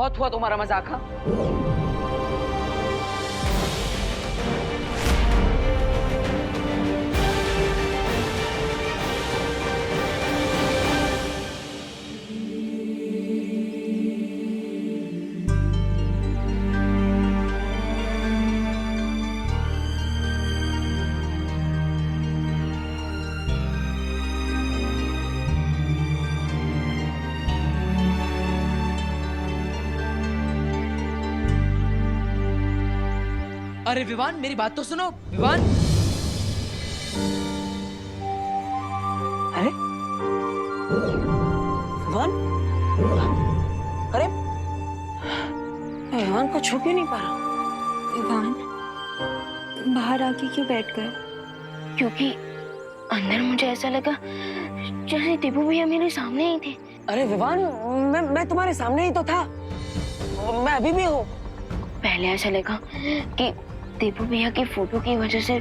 बहुत हुआ तुम्हारा मजाक। हाँ, अरे विवान, मेरी बात तो सुनो। विवान, अरे विवान, अरे विवान को छू क्यों नहीं पा रहा? विवान बाहर आके क्यों बैठ गए? क्योंकि अंदर मुझे ऐसा लगा जैसे दीपू भैया मेरे सामने ही थे। अरे विवान, मैं तुम्हारे सामने ही तो था, मैं अभी भी हूँ। पहले ऐसा लगा कि दीपू भैया की फोटो की वजह से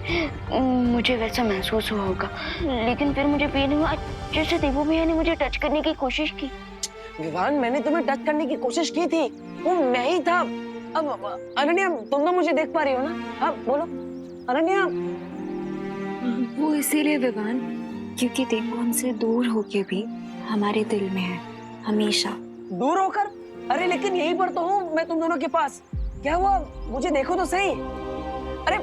मुझे वैसा महसूस हुआ होगा, लेकिन फिर मुझे फील हुआ जैसे दीपू भैया ने मुझे टच करने की कोशिश की। विवान, मैंने तुम्हें टच करने की कोशिश की थी, वो मैं ही था। अब अनन्या, तुम तो मुझे देख पा रही हो ना? हाँ बोलो अनन्या। वो इसीलिए विवान, क्योंकि दीपू हमसे दूर होके भी हमारे दिल में है हमेशा। दूर होकर? अरे लेकिन यहीं पर तो हूँ मैं तुम दोनों के पास। क्या हुआ, मुझे देखो तो सही। अरे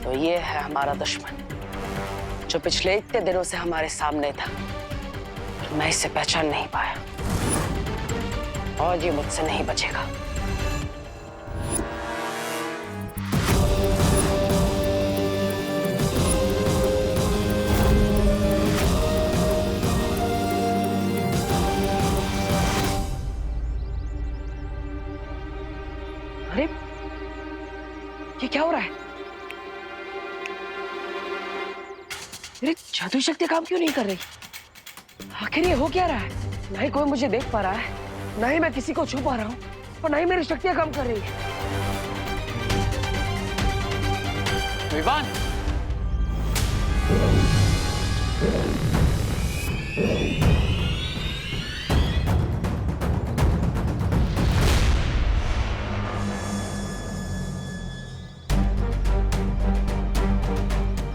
तो ये है हमारा दुश्मन, जो पिछले इतने दिनों से हमारे सामने था, पर मैं इसे पहचान नहीं पाया, और ये मुझसे नहीं बचेगा। अरे ये क्या हो रहा है? मेरी जादुई शक्ति काम क्यों नहीं कर रही? आखिर ये हो क्या रहा है? ना ही कोई मुझे देख पा रहा है, ना ही मैं किसी को छू पा रहा हूँ, और ना ही मेरी शक्तियां काम कर रही है। विवान,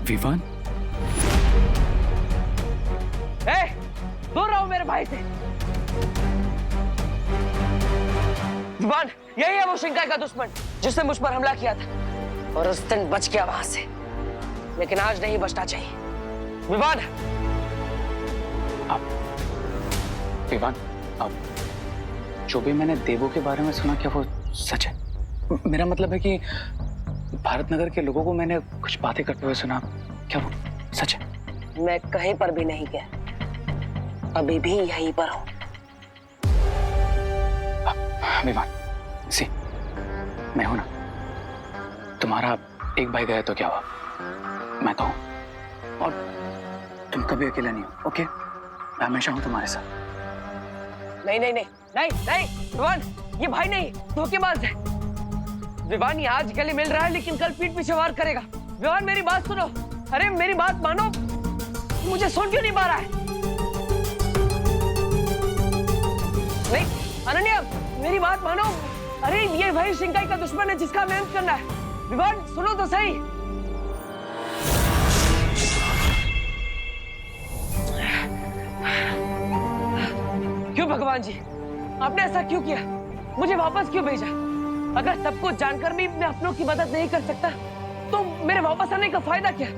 विवान, दूर रहो मेरे भाई से। विवान, यही है वो शिंकाई का दुश्मन जिसने मुझ पर हमला किया था, और उस दिन बच गया वहां से, लेकिन आज नहीं बचना चाहिए। विवान, विवान, अब जो भी मैंने देवों के बारे में सुना, क्या वो सच है? मेरा मतलब है कि भारत नगर के लोगों को मैंने कुछ बातें करते हुए सुना, क्या वो सच है? मैं कहीं पर भी नहीं गया, अभी भी यहीं पर हूं। विवान, सी, मैं हूं ना। तुम्हारा एक भाई गया तो क्या हुआ, मैं तो हूं, और तुम कभी अकेला नहीं हो। ओके, मैं हमेशा हूं तुम्हारे साथ। नहीं नहीं नहीं नहीं नहीं विवान, ये भाई नहीं, धोखेबाज है। विवान, ये आज गले मिल रहा है, लेकिन कल पीठ पीछे वार करेगा। विवान, मेरी बात सुनो। अरे मेरी बात मानो, मुझे सुन क्यों नहीं पा रहा है? नहीं अनन्या, मेरी बात मानो। अरे ये भाई शिंकाई का दुश्मन है जिसका हमें अंत करना है। विवान, सुनो तो सही। क्यों भगवान जी, आपने ऐसा क्यों किया? मुझे वापस क्यों भेजा? अगर सब कुछ जानकर भी मैं अपनों की मदद नहीं कर सकता, तो मेरे वापस आने का फायदा क्या?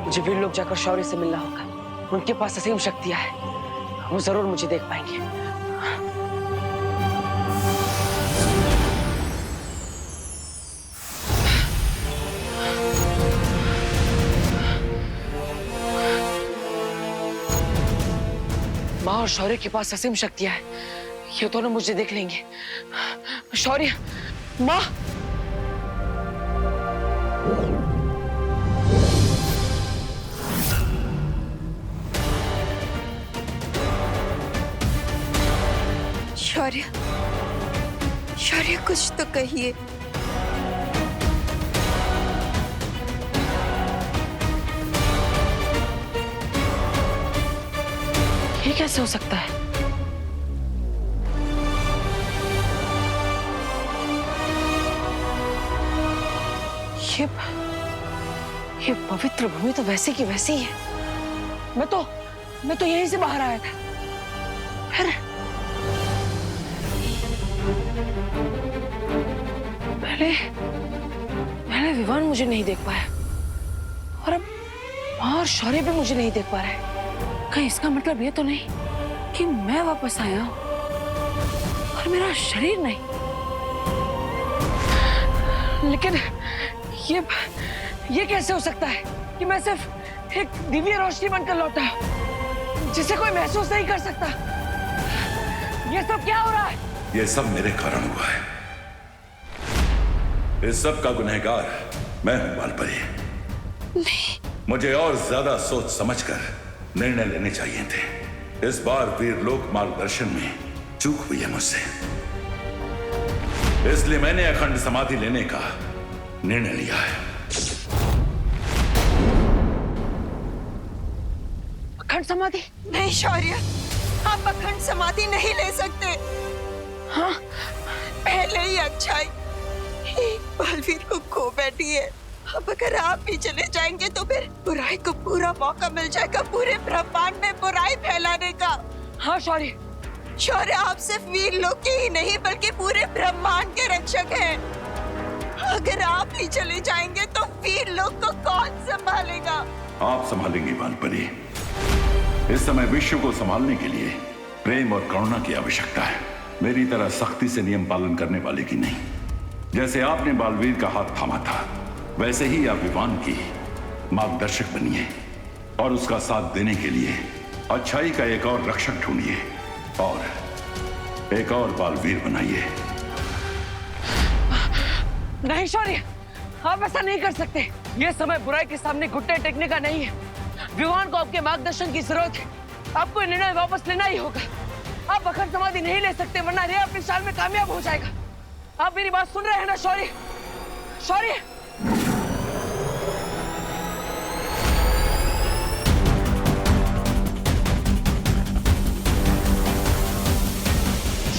मुझे वीर लोग जाकर शौर्य से मिलना होगा। उनके पास असीम शक्तियां हैं, वो जरूर मुझे देख पाएंगे। माँ और शौर्य के पास असीम शक्तियां हैं, ये दोनों मुझे देख लेंगे। शौर्य, माँ। शौर्य, शौर्य कुछ तो कहिए। ये कैसे हो सकता है? ये पवित्र भूमि तो वैसी की वैसी ही है। मैं तो यहीं से बाहर आया था। फिर पहले विवान मुझे नहीं देख पाया और अब और शौर्य भी मुझे नहीं देख पा रहा है। कहीं इसका मतलब ये तो नहीं कि मैं वापस आया हूं और मेरा शरीर नहीं। लेकिन ये कैसे हो सकता है कि मैं सिर्फ एक दिव्य रोशनी बनकर लौटा जिसे कोई महसूस नहीं कर सकता? ये सब क्या हो रहा है? ये सब मेरे कारण हुआ है। इस सब का गुनहगार मैं हूं बालपरी। मुझे और ज्यादा सोच समझकर निर्णय लेने चाहिए थे। इस बार वीरलोक मार्गदर्शन में चूक हुई है मुझसे, इसलिए मैंने अखंड समाधि लेने का निर्णय लिया है। अखंड समाधि? नहीं शौर्य, आप अखंड समाधि नहीं ले सकते। हाँ? पहले ही अच्छाई बलवीर को खो बैठी है। अब अगर आप भी चले जाएंगे तो फिर बुराई को पूरा मौका मिल जाएगा पूरे ब्रह्मांड में बुराई फैलाने का। हाँ शौर्य। शौर्य, आप सिर्फ वीरलोक के ही नहीं बल्कि पूरे ब्रह्मांड के रक्षक हैं। अगर आप ही चले जाएंगे तो वीरलोक को कौन संभालेगा? आप संभालेंगे बालपरी। इस समय विश्व को संभालने के लिए प्रेम और करुणा की आवश्यकता है, मेरी तरह सख्ती से नियम पालन करने वाले की नहीं। जैसे आपने बालवीर का हाथ थामा था, वैसे ही आप विवान की मार्गदर्शक बनिए और उसका साथ देने के लिए अच्छाई का एक और रक्षक ढूंढिए और एक और बालवीर बनाइए। नहीं शौर्य, आप ऐसा नहीं कर सकते। ये समय बुराई के सामने घुटने टेकने का नहीं है। विवान को आपके मार्गदर्शन की जरूरत है। आपको निर्णय वापस लेना ही होगा। आप अखंड समाधि नहीं ले सकते, वरना रे अपनी चाल में कामयाब हो जाएगा। आप मेरी बात सुन रहे हैं ना शौर्य? शौर्य,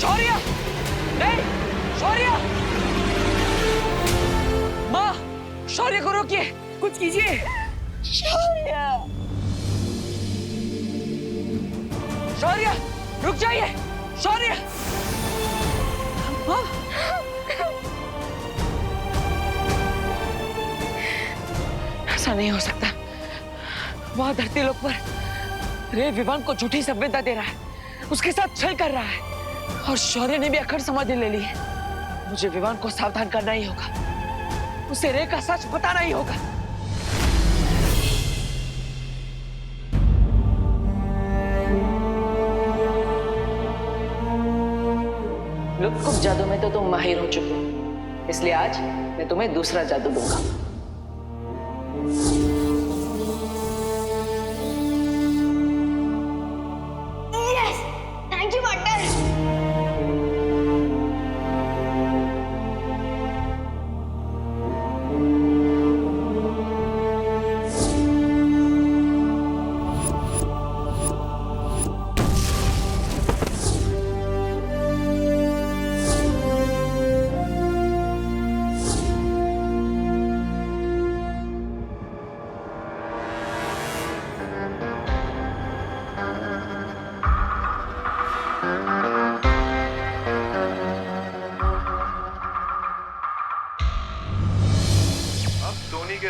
शौर्य, नहीं शौर्य, माँ, शौर्य को रोकिए, कुछ कीजिए। शौर्य, शौर्य, रुक जाइए। शौर्य, हाँ? ऐसा नहीं हो सकता। वहां धरती लोक पर रे विवान को झूठी सभ्यता दे रहा है, उसके साथ छल कर रहा है और शौर्य ने भी अखंड समाधि ले ली है। मुझे विवान को सावधान करना ही होगा, उसे रे का सच बताना ही होगा। लुप्त जादू में तो तुम माहिर हो चुके हो, इसलिए आज मैं तुम्हें दूसरा जादू दूंगा। Yes, thank you wonder.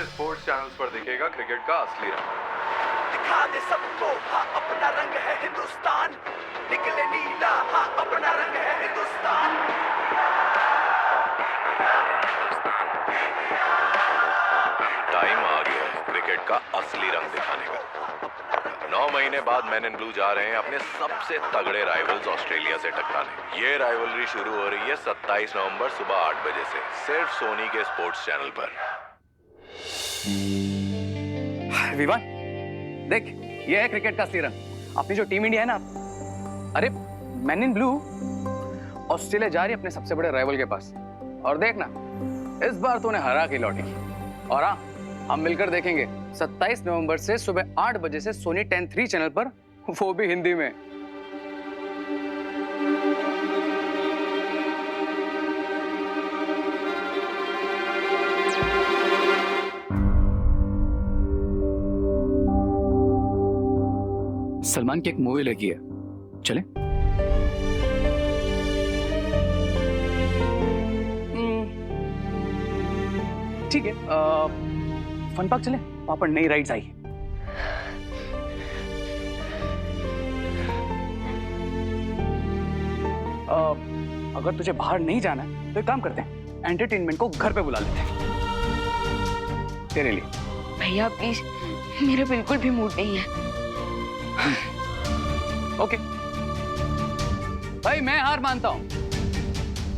Sports channels पर दिखेगा क्रिकेट का असली रंग। दिखा दे सबको हाँ अपना रंग है हिंदुस्तान, निकले नीला हाँ अपना रंग है हिंदुस्तान। टाइम आ गया है क्रिकेट का असली रंग दिखाने का। 9 महीने बाद मैन इन ब्लू जा रहे हैं अपने सबसे तगड़े राइवल्स ऑस्ट्रेलिया से टकराने। ये राइवलरी शुरू हो रही है 27 नवंबर सुबह 8 बजे से सिर्फ सोनी के स्पोर्ट्स चैनल पर। विवान, देख, ये है क्रिकेट का असली रंग। अपनी जो टीम इंडिया है ना, अरे मैन इन ब्लू, ऑस्ट्रेलिया जा रही है अपने सबसे बड़े राइवल के पास, और देखना इस बार तूने हरा के लौटेगी। और हाँ, हम मिलकर देखेंगे 27 नवंबर से सुबह 8 बजे से सोनी 10-3 चैनल पर, वो भी हिंदी में। सलमान की एक मूवी लगी है, चले? ठीक है, फन पार्क चले, वहां पर नई राइड्स आई है। अगर तुझे बाहर नहीं जाना है तो एक काम करते हैं, एंटरटेनमेंट को घर पे बुला लेते हैं तेरे लिए। भैया प्लीज, मेरा बिल्कुल भी मूड नहीं है। ओके भाई, मैं हार मानता हूं,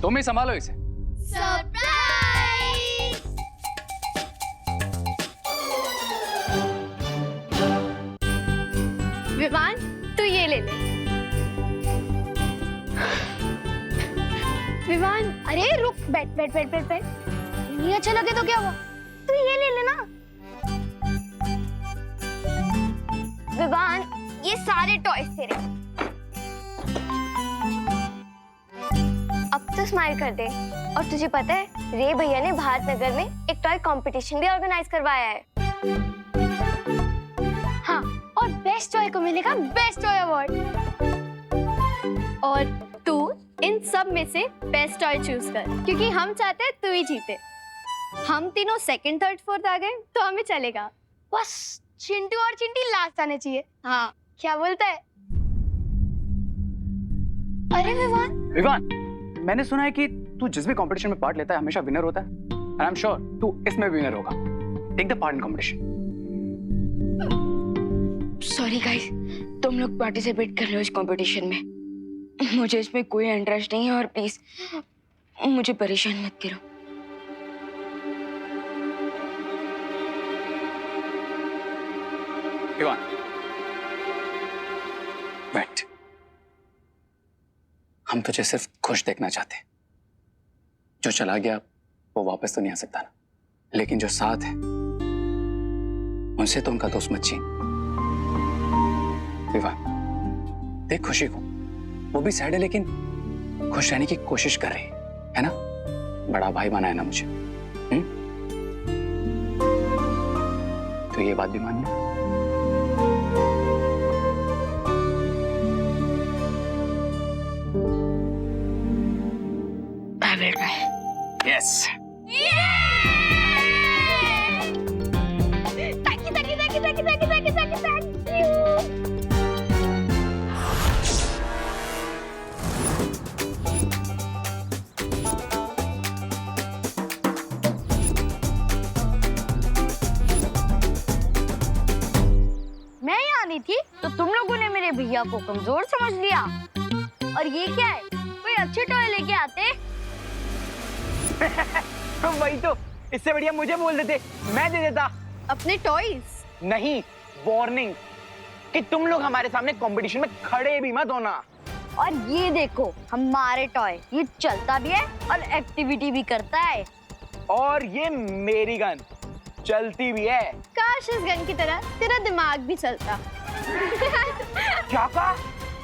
तुम ही संभालो इसे। विवान, तू ये ले ले। विवान, अरे रुक, बैठ बैठ बैठ बैठ बैठ। नहीं अच्छा लगे तो क्या हुआ, तू ये ले लेना। विवान, ये सारे टॉयज तेरे। अब तो स्माइल कर दे। और तुझे पता है, रे भैया ने भारत नगर में एक टॉय कंपटीशन भी ऑर्गेनाइज करवाया है। हाँ, और बेस्ट टॉय को मिलेगा बेस्ट टॉय अवार्ड। और तू इन सब में से बेस्ट टॉय चूज कर, क्योंकि हम चाहते हैं तू ही जीते। हम तीनों सेकंड, थर्ड, फोर्थ आ गए तो हमें चलेगा। बस चिंटू और चिंटी लास्ट आने चाहिए। हाँ, क्या बोलता है? अरे विवान, मैंने सुना है कि तू जिस भी कंपटीशन में पार्ट लेता है हमेशा विनर होता है, and I'm sure तू इसमें विनर होगा। Take the part in competition. Sorry guys, तुम लोग पार्टिसिपेट कर लो इस कंपटीशन में। मुझे इसमें कोई इंटरेस्ट नहीं है, और प्लीज मुझे परेशान मत करो। विवान, बैठ। हम तुझे सिर्फ खुश देखना चाहते हैं। जो चला गया वो वापस तो नहीं आ सकता ना, लेकिन जो साथ है उनसे तो उनका दोस्त मत छीन। विवान, देख खुशी को, वो भी सैड है लेकिन खुश रहने की कोशिश कर रही है ना? बड़ा भाई बना है ना मुझे। तो ये बात भी मान लो। Yes. Thank you. मैं यहाँ नहीं थी तो तुम लोगों ने मेरे भैया को कमजोर समझ लिया। और ये क्या है, कोई अच्छे टॉय लेके आते। वही तो, इससे बढ़िया मुझे बोल देते, मैं दे देता अपने टॉयज। नहीं, वार्निंग कि तुम लोग हमारे सामने कंपटीशन में खड़े भी मत होना। और ये देखो हमारे टॉय, ये चलता भी है और एक्टिविटी भी करता है। और ये मेरी गन चलती भी है। काश इस गन की तरह तेरा दिमाग भी चलता। क्या कहा?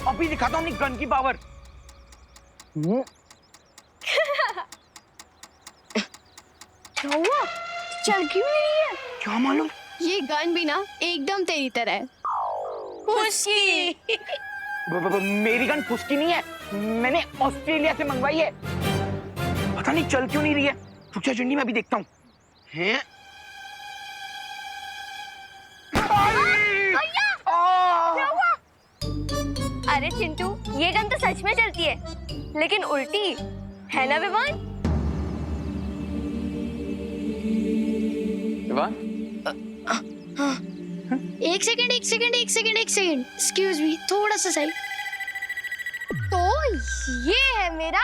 अभी दिखाता हूँ अपनी गन की पावर। क्या हुआ? चल क्यों नहीं है? क्या मालूम? ये गन भी ना एकदम तेरी तरह है। फुसकी। मेरी गन फुसकी नहीं है, मैंने ऑस्ट्रेलिया से मंगवाई है। पता नहीं चल क्यों नहीं रही है। रुक जा चिंटी, मैं अभी देखता हूँ। हैं? क्या हुआ? अरे चिंटू, ये गन तो सच में चलती है, लेकिन उल्टी है ना विवान? विवान? एक सेकंड एक्सक्यूज मी, थोड़ा सा सही। तो ये है मेरा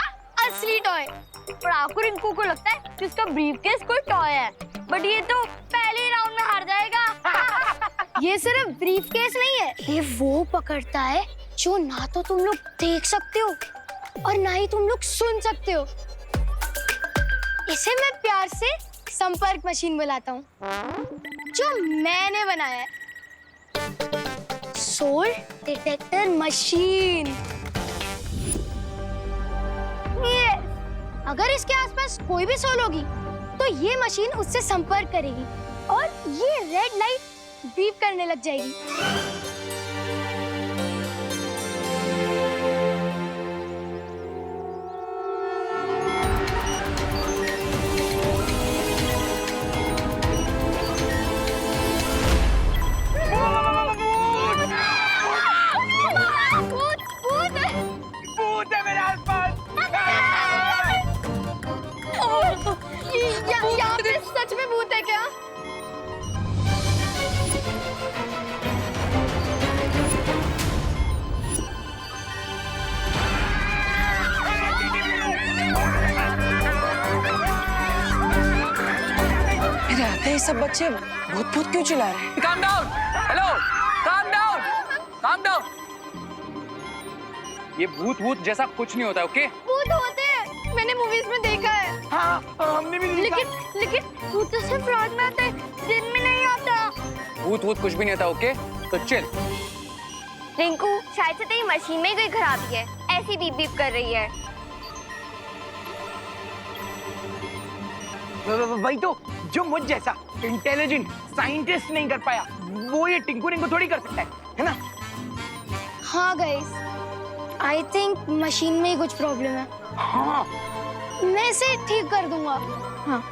असली टॉय। पर आपको रिंकू को लगता है कि उसका ब्रीफकेस कोई टॉय है, बट ये तो पहले राउंड में हार जाएगा। ये सिर्फ ब्रीफकेस नहीं है, ये वो पकड़ता है जो ना तो तुम लोग देख सकते हो और ना ही तुम लोग सुन सकते हो। इसे मैं प्यार से संपर्क मशीन बुलाता हूँ, जो मैंने बनाया है। Soul detector machine. ये अगर इसके आसपास कोई भी सोल होगी तो ये मशीन उससे संपर्क करेगी और ये रेड लाइट बीप करने लग जाएगी। यहाँ पे सच में भूत है क्या? इधर आते ही सब बच्चे भूत भूत क्यों चिल्ला रहे हैं? Calm down, hello, calm down, calm down। ये भूत भूत जैसा कुछ नहीं होता, ओके? भूत होते हैं, मैंने मूवीज में देखा है। हाँ, हमने भी देखा। लेकिन भूत तो सिर्फ रात में आते हैं, दिन में नहीं आता। भूत भूत कुछ भी नहीं होता, ओके? तो चिल। रिंकू, शायद से तेरी मशीन में ही कोई खराबी है, ऐसी बीप बीप कर रही है। वही तो, जो मुझ जैसा इंटेलिजेंट साइंटिस्ट नहीं कर पाया, वो ये टिंकू रिंकू थोड़ी कर सकता है ना? हाँ गाइस, आई थिंक मशीन में ही कुछ प्रॉब्लम है। हाँ, मैं इसे ठीक कर दूंगा। हाँ।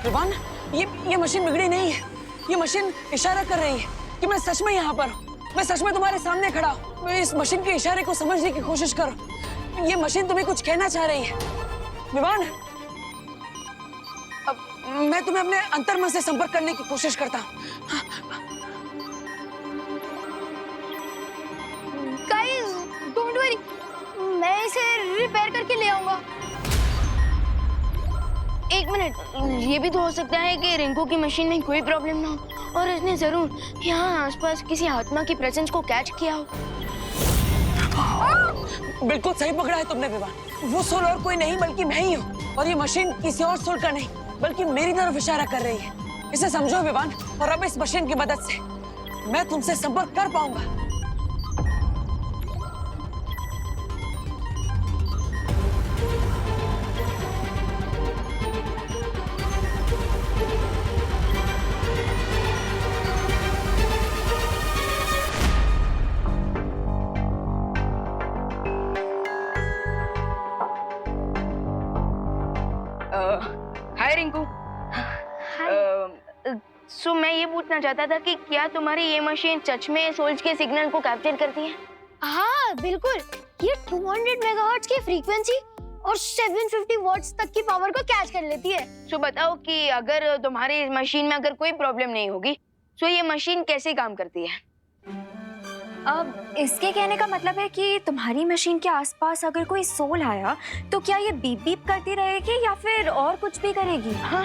रिवान, ये मशीन बिगड़ी नहीं है। ये मशीन इशारा कर रही है कि मैं सच में यहाँ पर हूँ। मैं सच में तुम्हारे सामने खड़ा हूँ। मैं इस मशीन के इशारे को समझने की कोशिश करो। ये मशीन तुम्हें कुछ कहना चाह रही है। विवान, अब मैं तुम्हें अपने अंतर्मन से संपर्क करने की कोशिश करता हूँ। गाइस, डोंट वरी, मैं इसे रिपेयर करके ले आऊंगा। एक मिनट, ये भी तो हो सकता है कि रिंकू की मशीन में कोई प्रॉब्लम ना हो और इसने जरूर यहाँ आसपास किसी आत्मा की प्रेजेंस को कैच किया हो। बिल्कुल सही पकड़ा है तुमने विवान। वो सोल और कोई नहीं बल्कि मैं ही हूँ, और ये मशीन किसी और सोल का नहीं बल्कि मेरी तरफ इशारा कर रही है। इसे समझो विवान, और अब इस मशीन की मदद से मैं तुमसे संपर्क कर पाऊंगा। हाय रिंकू। सो मैं ये पूछना चाहता था कि क्या तुम्हारी ये मशीन सच में सोल्स के सिग्नल को कैप्चर करती है? हाँ बिल्कुल, ये 200 मेगाहर्ट्ज की फ्रीक्वेंसी और 750 वॉट्स तक की पावर को कैच कर लेती है। सो बताओ कि अगर तुम्हारी मशीन में अगर कोई प्रॉब्लम नहीं होगी तो ये मशीन कैसे काम करती है? अब इसके कहने का मतलब है कि तुम्हारी मशीन के आसपास अगर कोई सोल आया तो क्या ये बीप बीप करती रहेगी या फिर और कुछ भी करेगी? हाँ,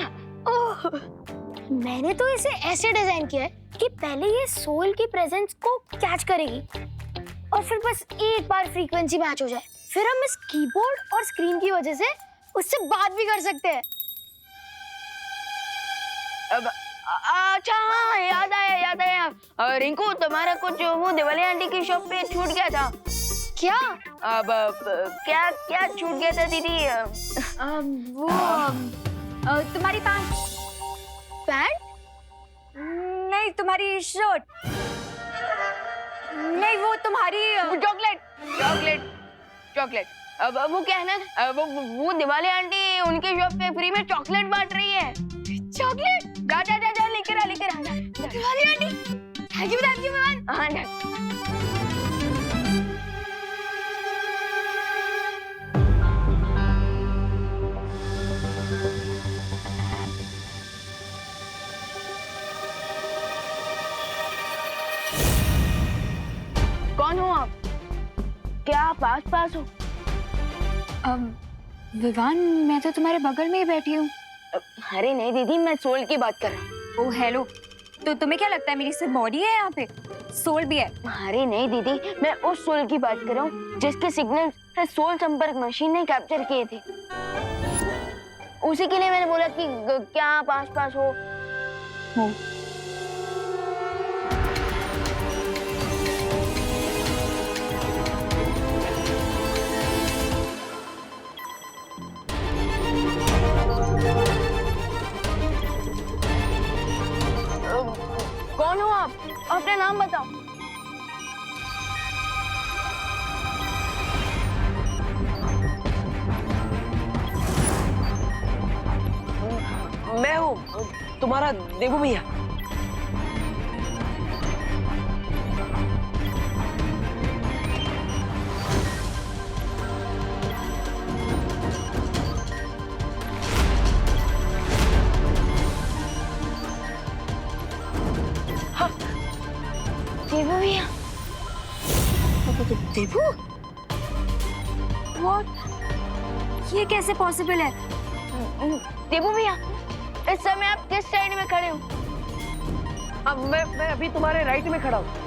ओह, मैंने तो इसे ऐसे डिजाइन किया है कि पहले ये सोल की प्रेजेंस को कैच करेगी और फिर बस एक बार फ्रीक्वेंसी मैच हो जाए, फिर हम इस कीबोर्ड और स्क्रीन की वजह से उससे बात भी कर सकते हैं। अब अच्छा, हाँ, याद आया। रिंकू, तुम्हारा कुछ वो दिवाली आंटी की शॉप पे छूट गया था। क्या? अब क्या छूट गया था दीदी? तुम्हारी पैंट। नहीं, तुम्हारी शर्ट। नहीं, वो तुम्हारी चॉकलेट। अब वो क्या है ना, वो दिवाली आंटी उनकी शॉप पे फ्री में चॉकलेट बांट रही है। चॉकलेट? जा लेकर आ। Diwali aunty, thank you ma'am. हाँ, कौन हो आप? क्या आप आस पास हो? विवान, मैं तो तुम्हारे बगल में ही बैठी हूँ। अरे नहीं दीदी, मैं सोल की बात कर रहा हूँ। ओह हेलो, तो तुम्हें क्या लगता है मेरी सिर्फ बॉडी है यहाँ पे? सोल भी है? अरे नहीं दीदी, मैं उस सोल की बात कर रहा हूँ जिसके सिग्नल सोल संपर्क मशीन ने कैप्चर किए थे। उसी के लिए मैंने बोला कि क्या आप आस पास हो? कौन हो आप? अपना नाम बताओ। मैं हूँ तुम्हारा देवू भैया। देवू भैया। देवू? What? ये कैसे पॉसिबल है? देवू भैया, इस समय आप किस साइड में खड़े हो? अब मैं अभी तुम्हारे राइट में खड़ा हूँ।